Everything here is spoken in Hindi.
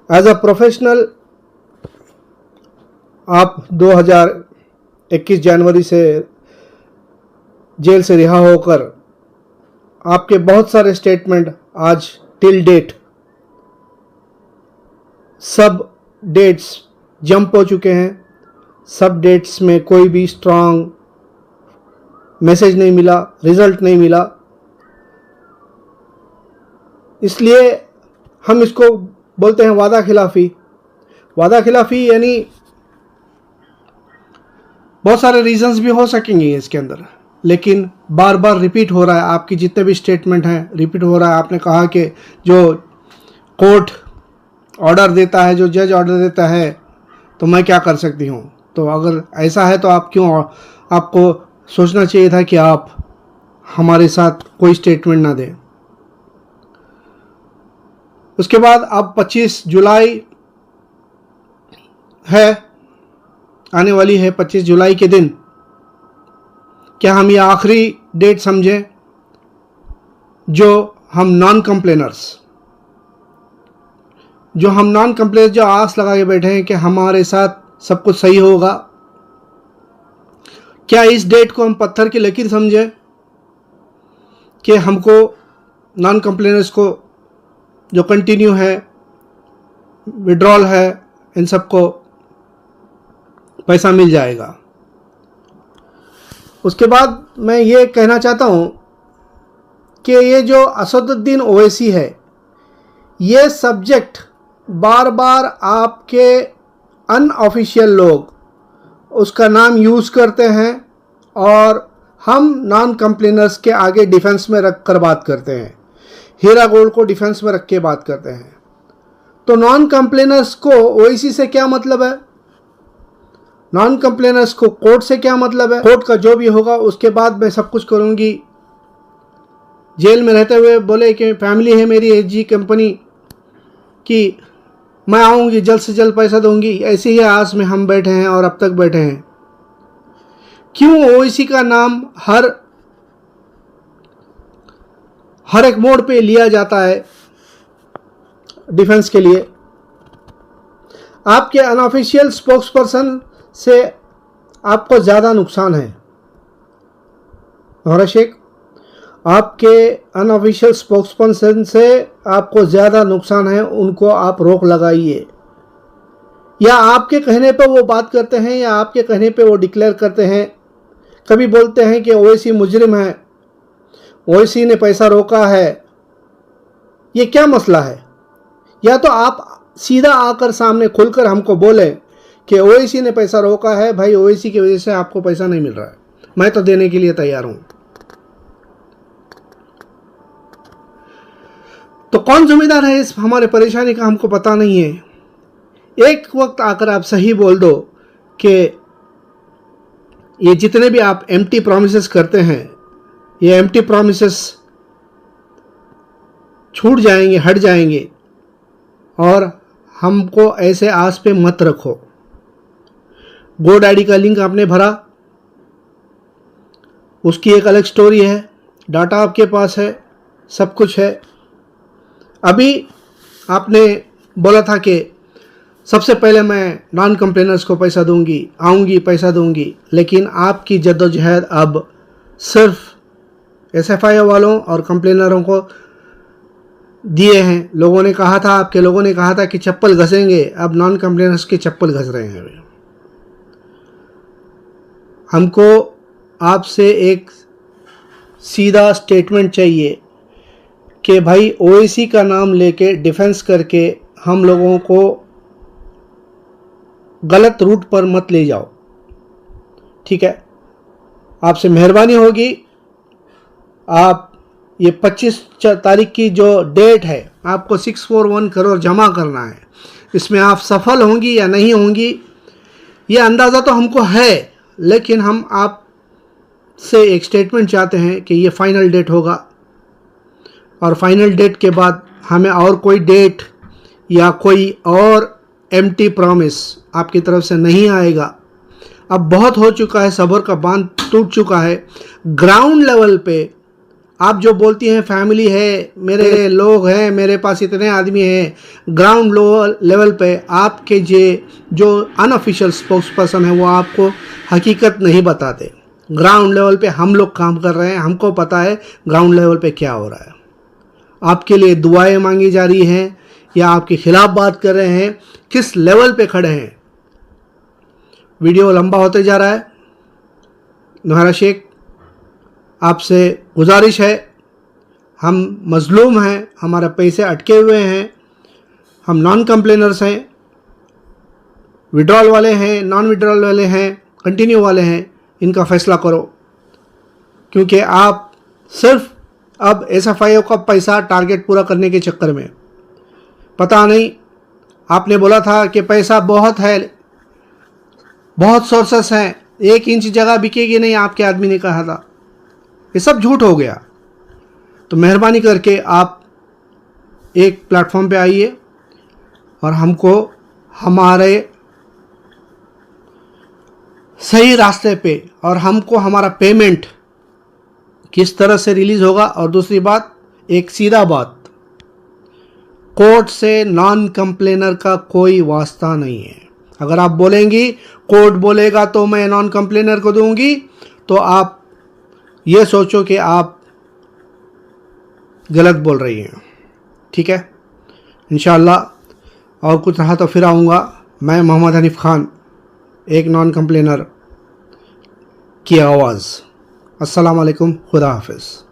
एज अ प्रोफेशनल आप 2021 जनवरी से जेल से रिहा होकर आपके बहुत सारे स्टेटमेंट आज टिल डेट सब डेट्स जंप हो चुके हैं। सब डेट्स में कोई भी स्ट्रांग मैसेज नहीं मिला, रिजल्ट नहीं मिला। इसलिए हम इसको बोलते हैं वादा खिलाफ़ी। वादा खिलाफ़ी यानी बहुत सारे रीजंस भी हो सकेंगे इसके अंदर, लेकिन बार बार रिपीट हो रहा है। आपकी जितने भी स्टेटमेंट हैं रिपीट हो रहा है। आपने कहा कि जो कोर्ट ऑर्डर देता है, जो जज ऑर्डर देता है, तो मैं क्या कर सकती हूँ। तो अगर ऐसा है तो आपको सोचना चाहिए था कि आप हमारे साथ कोई स्टेटमेंट ना दें। उसके बाद अब 25 जुलाई है, आने वाली है 25 जुलाई के दिन। क्या हम ये आखिरी डेट समझें जो हम नॉन कंप्लेनर्स जो आस लगा के बैठे हैं कि हमारे साथ सब कुछ सही होगा, क्या इस डेट को हम पत्थर की लकीर समझें कि हमको नॉन कंप्लेनर्स को जो कंटिन्यू है, विड्रॉल है, इन सबको पैसा मिल जाएगा। उसके बाद मैं ये कहना चाहता हूँ कि ये जो असदुद्दीन ओवैसी है, ये सब्जेक्ट बार बार आपके अनऑफिशियल लोग उसका नाम यूज़ करते हैं और हम नॉन कंप्लेनर्स के आगे डिफेंस में रख कर बात करते हैं। हीरा गोल्ड को डिफेंस में रख के बात करते हैं। तो नॉन कंप्लेनर्स को ओवैसी से क्या मतलब है? नॉन कंप्लेनर्स को कोर्ट से क्या मतलब है? कोर्ट का जो भी होगा उसके बाद मैं सब कुछ करूंगी। जेल में रहते हुए बोले कि फैमिली है मेरी एचजी कंपनी की, मैं आऊंगी, जल्द से जल्द पैसा दूंगी। ऐसी ही आस में हम बैठे हैं और अब तक बैठे हैं। क्यों ओवैसी का नाम हर एक मोड़ पे लिया जाता है डिफेंस के लिए? आपके अनऑफिशियल स्पोक्सपर्सन से आपको ज़्यादा नुकसान है। नौरा शेख, आपके अनऑफिशियल स्पोक्सपर्सन से आपको ज़्यादा नुकसान है। उनको आप रोक लगाइए। या आपके कहने पे वो बात करते हैं या आपके कहने पे वो डिक्लेयर करते हैं। कभी बोलते हैं कि ओवैसी मुजरिम है, ओवैसी ने पैसा रोका है। ये क्या मसला है? या तो आप सीधा आकर सामने खुलकर हमको बोले कि ओवैसी ने पैसा रोका है, भाई ओवैसी की वजह से आपको पैसा नहीं मिल रहा है, मैं तो देने के लिए तैयार हूं। तो कौन जिम्मेदार है इस हमारे परेशानी का? हमको पता नहीं है। एक वक्त आकर आप सही बोल दो कि ये जितने भी आप एम्प्टी प्रॉमिसेस करते हैं, ये एम्प्टी प्रॉमिसेस छूट जाएंगे, हट जाएंगे, और हमको ऐसे आस पे मत रखो। GoDaddy का लिंक आपने भरा, उसकी एक अलग स्टोरी है, डाटा आपके पास है, सब कुछ है। अभी आपने बोला था कि सबसे पहले मैं नॉन कंप्लेनर्स को पैसा दूंगी, आऊंगी, पैसा दूंगी, लेकिन आपकी जद्दोजहद अब सिर्फ SFI वालों और कंप्लेनरों को दिए हैं। लोगों ने कहा था, आपके लोगों ने कहा था कि चप्पल घसेंगे, अब नॉन कंप्लेनर्स के चप्पल घस रहे हैं। हमको आपसे एक सीधा स्टेटमेंट चाहिए कि भाई ओवैसी का नाम लेके डिफेंस करके हम लोगों को गलत रूट पर मत ले जाओ, ठीक है? आपसे मेहरबानी होगी। आप ये 25 तारीख की जो डेट है, आपको 641 करोड़ जमा करना है। इसमें आप सफल होंगी या नहीं होंगी ये अंदाज़ा तो हमको है, लेकिन हम आप से एक स्टेटमेंट चाहते हैं कि ये फाइनल डेट होगा, और फाइनल डेट के बाद हमें और कोई डेट या कोई और एम्प्टी प्रॉमिस आपकी तरफ से नहीं आएगा। अब बहुत हो चुका है, सब्र का बांध टूट चुका है। ग्राउंड लेवल पे आप जो बोलती हैं फैमिली है, मेरे लोग हैं, मेरे पास इतने आदमी हैं, ग्राउंड लेवल पे आपके जो अनऑफिशियल स्पोक्स पर्सन है वो आपको हकीकत नहीं बताते। ग्राउंड लेवल पे हम लोग काम कर रहे हैं, हमको पता है ग्राउंड लेवल पे क्या हो रहा है। आपके लिए दुआएं मांगी जा रही हैं या आपके खिलाफ बात कर रहे हैं, किस लेवल पे खड़े हैं। वीडियो लंबा होते जा रहा है। नौहरा शेख, आपसे गुजारिश है, हम मजलूम हैं, हमारे पैसे अटके हुए हैं, हम नॉन कंप्लेनर्स हैं, विड्रॉल वाले हैं, नॉन विड्रॉल वाले हैं, कंटिन्यू वाले हैं, इनका फैसला करो। क्योंकि आप सिर्फ अब SFIO का पैसा टारगेट पूरा करने के चक्कर में, पता नहीं, आपने बोला था कि पैसा बहुत है, बहुत सोर्सेस हैं, 1 इंच जगह बिकेगी नहीं, आपके आदमी ने कहा था। ये सब झूठ हो गया। तो मेहरबानी करके आप एक प्लेटफॉर्म पे आइए और हमको हमारे सही रास्ते पे, और हमको हमारा पेमेंट किस तरह से रिलीज़ होगा। और दूसरी बात, एक सीधा बात, कोर्ट से नॉन कंप्लेनर का कोई वास्ता नहीं है। अगर आप बोलेंगी कोर्ट बोलेगा तो मैं नॉन कंप्लेनर को दूंगी, तो आप ये सोचो कि आप गलत बोल रही हैं। ठीक है, इंशाअल्लाह और कुछ रहा तो फिर आऊँगा। मैं मोहम्मद हनीफ खान, एक नॉन कंप्लेनर की आवाज़। अस्सलाम वालेकुम, खुदा हाफिज़।